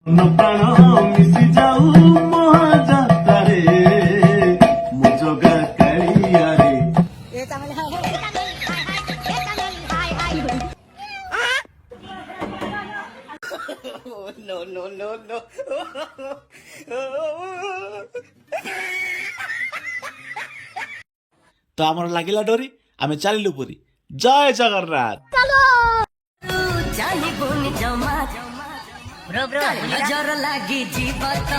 ପ୍ରାଣ ମିଶି ଯାଉ ମହାଯାତ୍ରାରେ ମୁଜଗା କାଳିଆରେ। No, no, no, no. तो आमर लागिला डोरी आमे चलिलु पुरी। जय जगन्नाथ। नजर लागी जीवत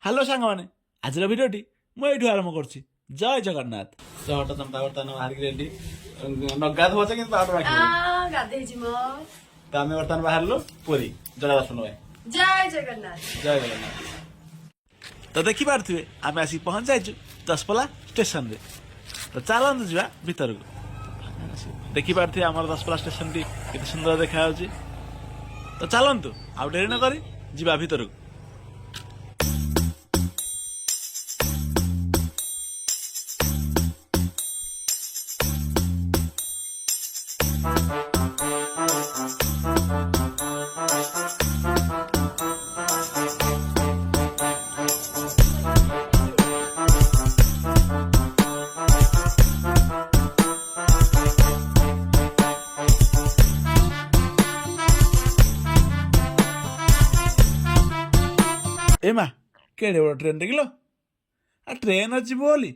हेलो सांग माने आज भिडियोटी मुझे आरंभ कर जय जगन्नाथ। तो हटा चंपा बर्तमान बाहर रेडी नगाध हो कि तो आम बर्तमान बाहर पुरी जड़ा दर्शन जय जगन्नाथ। जय जगन्नाथ। तो देखी पारे आम आसी पहुंच जाइए दशपल्ला स्टेशन रे। तो चलते जा भीतर को देखी पारे आम दशपल्ला स्टेशन टी केते सुंदर देखा। तो चलतु आउ डेरी न करी जीवा भीतर को। एमा केड़े बड़ ट्रेन देखिल आ ट्रेन अच्छी बोली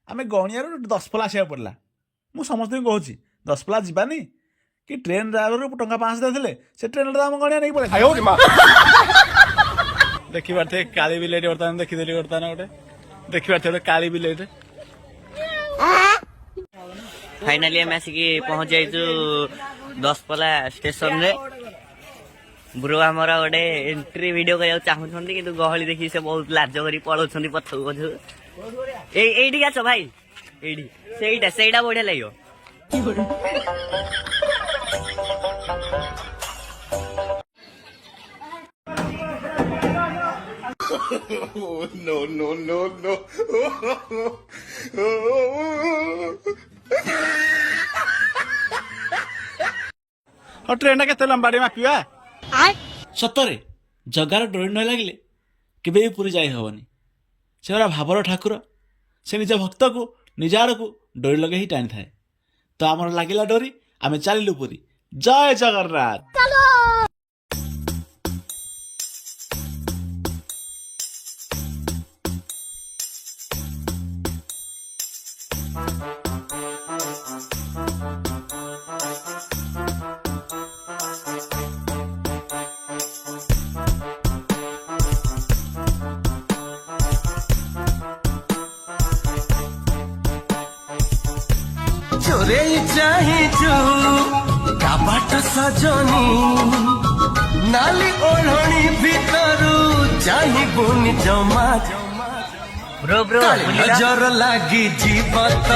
आम गणियार दशपल्ला आसा पड़ा। मु समस्त कहूँ दशपल्ला जावानी कि ट्रेन ड्राइवर को टंका 5 देते से ट्रेन आम गणिया नहीं पड़े। देखी पारे काली बिलेट बर्तमान देखीदेली बर्तमान गोटे देखी पारे गोटे काली बिलेट। फाइनाली आम आसिक पहुंच जाइछु दशपल्ला स्टेशन रे। ब्रो आमर गोटे एंट्री वीडियो करने चाहूँ कि गहली देखी से बहुत लाज कर पलाउं पछू पछू। एठी आस भाई एठी सेटा बढ़िया लगे। No, no, no, no. और ट्रेन के लंबाड़ी मापिवा सतरे जगार डोरी न लगे केवे पुरी जाई हेनी। से भावर ठाकुर से निज भक्त को निज आड़ को डोरी लगे ही टाणी थाए। तो आमर लागिला डोरी आमे चलिलु पुरी। जय जगन्नाथ। चोरे चाहिए काबाट सजनी नाली ओढ़नी भीतरू चाहिए जमा ब्रो ब्रो नजर लागी जीवत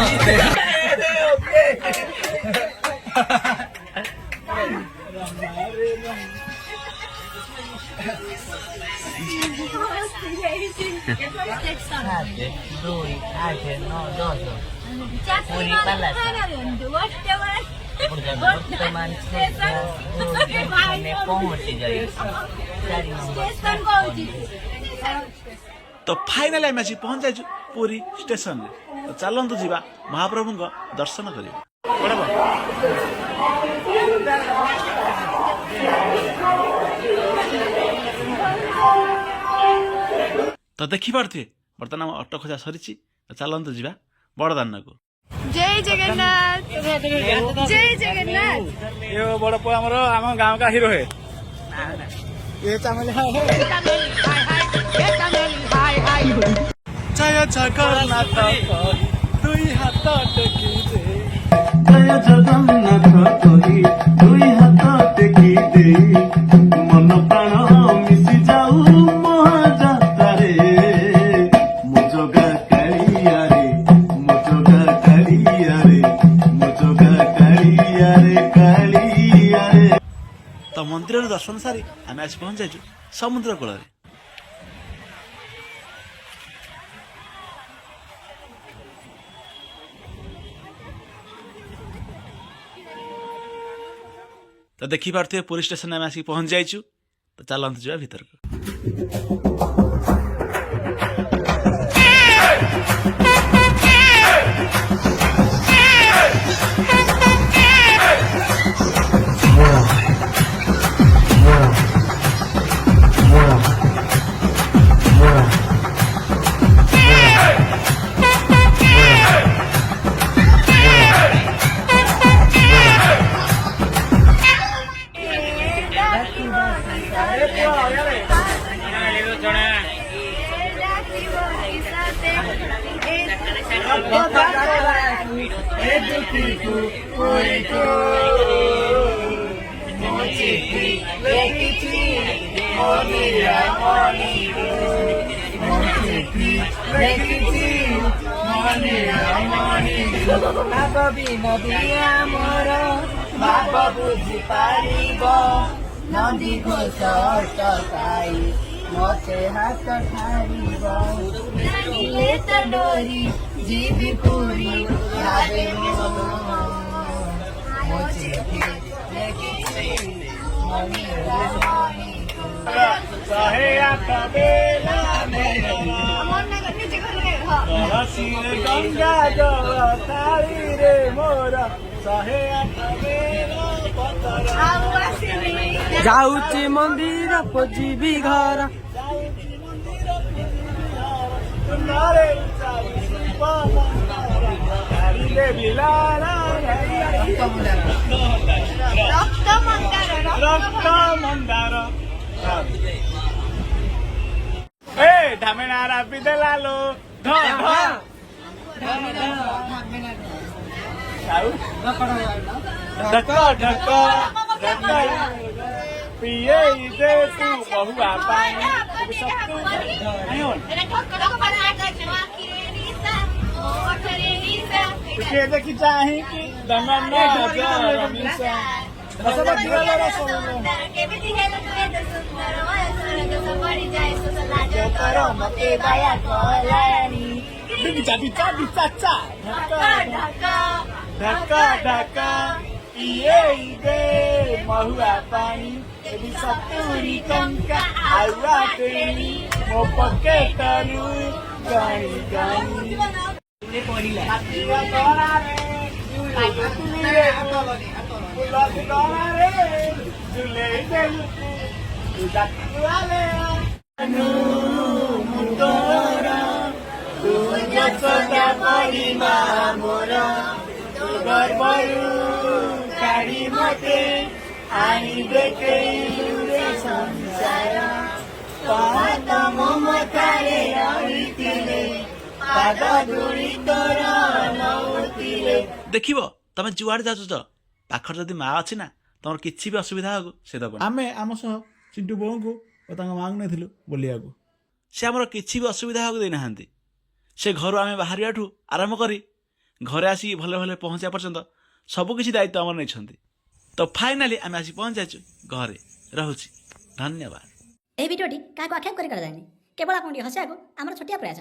तो फाइनाली आम आसी पहुंच जाइछु पुरी स्टेशन रे। तो चलतु जीवा महाप्रभु दर्शन करिया। तो देखी पारे बर्तमान ऑटो खोजा सरी। तो चलतु जीवा बड़दान को। जय जगन्नाथ। जय जगन्नाथ। ये बड़ पुआ आम गाँव का हिरो है ये जय जगन्नाथ दुई हाथ टेकी दे। जय जगन्नाथ कही दुई हाथ टेकी दे मन प्राण मिशि जाऊ महाजात्रारे मुजगा कालियारे मुजगा ମନ୍ଦିରର ଦର୍ଶନ ସାରି ଆମେ ଆସି ପହଞ୍ଚାଇଛୁ ସମୁଦ୍ର କୂଳରେ। ତ ଦେଖିପାରୁଥିବେ ପୁରୀ ଷ୍ଟେସନରେ ଆମେ ଆସିକି ପହଞ୍ଚି ଯାଇଛୁ। ତ ଚାଲନ୍ତୁ ଯିବା ଭିତରକୁ। ବାପ ବୁଝି ପାରିବ ନଦୀ ଘୋଷ ପାଇ ମତେ ହାତ ଠାରିବ ତ ଡୋରି ଯିବି ପୁରୀ ଭାବେ ମୋ ଚିଠି ଲେଖିଛି ଶହେ ଆଠ ବେଲା ଗଙ୍ଗା ଜଳ ଥାଳିରେ ମୋର ଶହେ ଆଠ ବେଲା ଯାଉଛି ମନ୍ଦିର ଖୋଜିବି ଘର ରକ୍ତ ମନ୍ଦାର ଢାମେଣା ରାବି ଦେଲା ଲୋ ଢକ ଢକ ଢକ ପିଏ ଦେ ତୁ ବହୁଆ ପାଇଁ ଟିକେ ଦେଖି ଚାହିଁକି ଢକା ଢକା ପିଏ ଦେ ମହୁଆ ପାଣି ଏଠି 70 ଟଙ୍କା ଆଉଆ ଦେଲି ମୋ ପକେଟରୁ ଗାଣି ଗାଣି କାଢି ମତେ ଆଣି ଦେଖେଇଲୁରେ ସଂସାର ପାଦ ମମତାରେ ରହିଥିଲେ ପାଦ ଧୂଳି ତୋର ନଉଥିଲେ। ଦେଖିବ ତମେ ଯୁଆଡେ ଯାଉଛ ତ ପାଖରେ ଯଦି ମା ଅଛି ନା ତମର କିଛି ବି ଅସୁବିଧା ହବ ସେ ଦବ। ଆମେ ଆମ ସହ ଚିଣ୍ଟୁ ବୋଉଙ୍କୁ ଓ ତାଙ୍କ ମାଙ୍କୁ ନେଇଥିଲୁ ବୁଲିବାକୁ। ସେ ଆମର କିଛି ବି ଅସୁବିଧା ହବାକୁ ଦେଇନାହାନ୍ତି। ସେ ଘରୁ ଆମେ ବାହାରିବାଠୁ ଆରମ୍ଭ କରି ଘରେ ଆସିକି ଭଲ ଭଲ ପହଞ୍ଚିବା ପର୍ଯ୍ୟନ୍ତ ସବୁକିଛି ଦାୟିତ୍ୱ ଆମର ନେଇଛନ୍ତି। ତ ଫାଇନାଲି ଆମେ ଆସି ପହଞ୍ଚାଇଛୁ ଘରେ। ରହୁଛି, ଧନ୍ୟବାଦ। ଏହି ଭିଡ଼ିଓଟି କାହାକୁ ଆକ୍ଷେପ କରି କରାଯାଏନି, କେବଳ ଆପଣଙ୍କୁ ହସିବାକୁ ଆମର ଛୋଟିଆ ପ୍ରୟାସ।